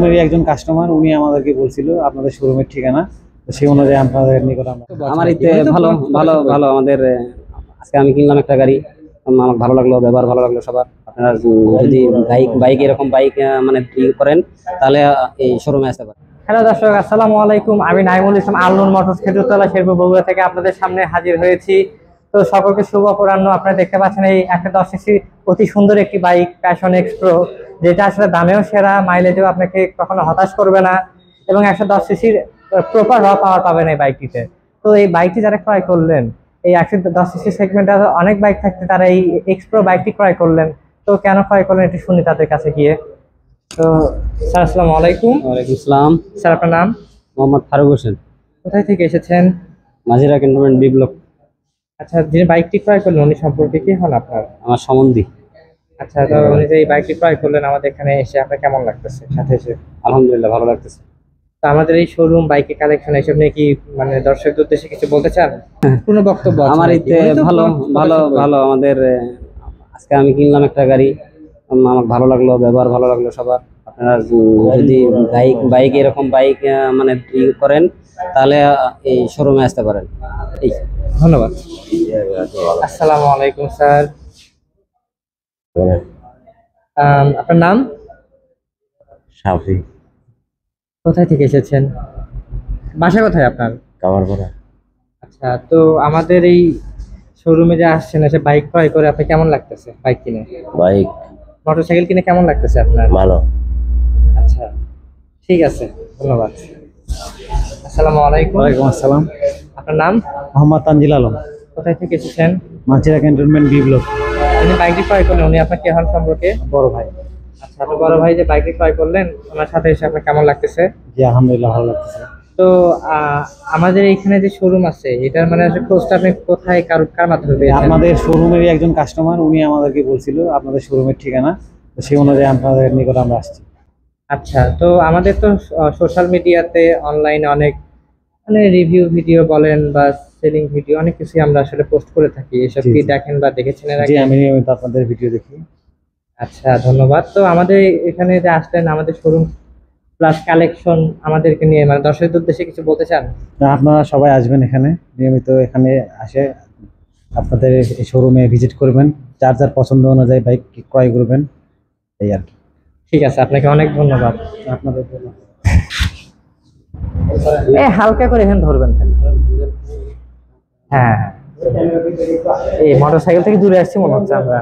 শোরুমেরই একজন কাস্টমার, উনি আমাদেরকে বলছিল আপনাদের শোরুমের ঠিকানা, তো সেই অনুযায়ী আপনাদের নিকট আমরা। আমার ইতে ভালো ভালো ভালো আমাদের আজকে আমি কিনলাম একটা গাড়ি, আমার ভালো লাগলো, ব্যবহার ভালো লাগলো সবার। আপনারা যদি বাইক এরকম বাইক মানে করেন তাহলে এই শোরুমে আসতে পারেন। হ্যালো দর্শক, আসসালামু আলাইকুম। আমি নাইমুল ইসলাম, আল-নূর মোটরস, খেজুরতলা, শেরপুর, বগুড়া থেকে আপনাদের সামনে হাজির হয়েছি। তো সকলকে শুভ অপরাহ্ন। আপনারা দেখতে পাচ্ছেন এই 110 সিসি অতি সুন্দর একটি বাইক, প্যাশন এক্স প্রো, যেটা আসলে দামেও সেরা, মাইলেজেও আপনাকে কখনো হতাশ করবে না, এবং 110 সিসির প্রপার র পাওয়ার পাবেন এই বাইকটিতে। তো এই বাইকটি যারা ক্রয় করলেন, এই 110 সিসি সেগমেন্টে অনেক বাইক থাকতে তারা এই এক্স প্রো বাইকটি ক্রয় করলেন। তো কেন ক্রয় করলেন এটি শুনি তাদের কাছে গিয়ে। তো স্যার, আসসালামু আলাইকুম। ওয়ালাইকুম আসসালাম। স্যার, আপনার নাম? মোহাম্মদ ফারুক হোসেন। কোথায় থেকে এসেছেন? মাঝিরা ক্যান্টনমেন্ট বি ব্লক। আচ্ছা, যিনি বাইকটি ক্রয় করলেন উনি সম্পর্কে কি হন আপনার? আমার সম্বন্ধী। আচ্ছা, তো উনি যে এই বাইকটি ক্রয় করলেন আমাদের এখানে এসে আপনার কেমন লাগতেছে সাথে এসে? আলহামদুলিল্লাহ ভালো লাগতেছে। তো আমাদের এই শোরুম, বাইকের কালেকশন এসব নিয়ে কি মানে দর্শকদের উদ্দেশ্যে কিছু বলতে চান? কোনো বক্তব্য আছে আমার নাকি? ইতে উনি তো ভালো ভালো প্রকাশ ভালো আমাদের আজকে আমি কিনলাম একটা গাড়ি, আমার ভালো লাগলো, ব্যবহার ভালো লাগলো সবার। আপনারা যদি বাইক এরকম বাইক মানে করেন তাহলে এই শোরুমে আসতে পারেন। এই ধন্যবাদ। আসসালামু আলাইকুম স্যার। আপনার নাম? শাফি। কোথায় থেকে এসেছেন? বাসা কোথায় আপনার? কামারপাড়া। আচ্ছা, তো আমাদের এই শোরুমে যে আসছেন, এসে বাইক ক্রয় করে আপনি কেমন লাগতেছে? বাইক কিনে, বাইক মোটরসাইকেল কিনে কেমন লাগতেছে আপনার? ভালো। আচ্ছা, ঠিক আছে, ধন্যবাদ। আসসালামু আলাইকুম। ওয়ালাইকুম আসসালাম। আপনার নাম? মোহাম্মদ তানজিল আলম, কোথায় থেকে এসেছেন? মাঝিরা ক্যান্টনমেন্ট বি ব্লক। উনি বাইকটি ক্রয় করলেন, উনি আপনার কে হন সম্পর্কে? বড় ভাই। আচ্ছা, তো বড় ভাই যে বাইকটি ক্রয় করলেন, ওনার সাথে এসে আপনার কেমন লাগতেছে? জি আলহামদুলিল্লাহ ভালো লাগতেছে। তো আমাদের এইখানে যে শোরুম আছে, এটার মানে খোঁজটা আপনি কোথায় কার মাধ্যমে পেয়েছেন? আপনাদের শোরুমেরই একজন কাস্টমার, উনি আমাদেরকে বলছিল আপনাদের শোরুমের ঠিকানা, তো সেই অনুযায়ী আপনাদের নিকট আমরা আসছি। আচ্ছা, তো আমাদের তো সোশ্যাল মিডিয়াতে, অনলাইনে অনেক মানে রিভিউ ভিডিও বলেন বা সেলিং ভিডিও, অনেক কিছুই আমরা আসলে পোস্ট করে থাকি। এসব কি দেখেন বা দেখেছেন এর জি আগে? আমি নিয়মিত আপনাদের ভিডিও দেখি। আচ্ছা, ধন্যবাদ। তো আমাদের এখানে যে আসলেন, আমাদের শোরুম প্লাস কালেকশন আমাদেরকে নিয়ে মানে দর্শকদের উদ্দেশ্যে কিছু বলতে চান? আপনারা সবাই আসবেন এখানে, নিয়মিত এখানে আসে আপনাদের এই শোরুমে ভিজিট করবেন, যার যার পছন্দ অনুযায়ী বাইক ক্রয় করবেন, এই আর কি। ঠিক আছে, আপনাকে অনেক ধন্যবাদ। আপনাদের জন্য হালকা করে এখানে ধরবেন খালি। হ্যাঁ, এই মোটরসাইকেল থেকে দূরে আসছি মনে হচ্ছে আমরা।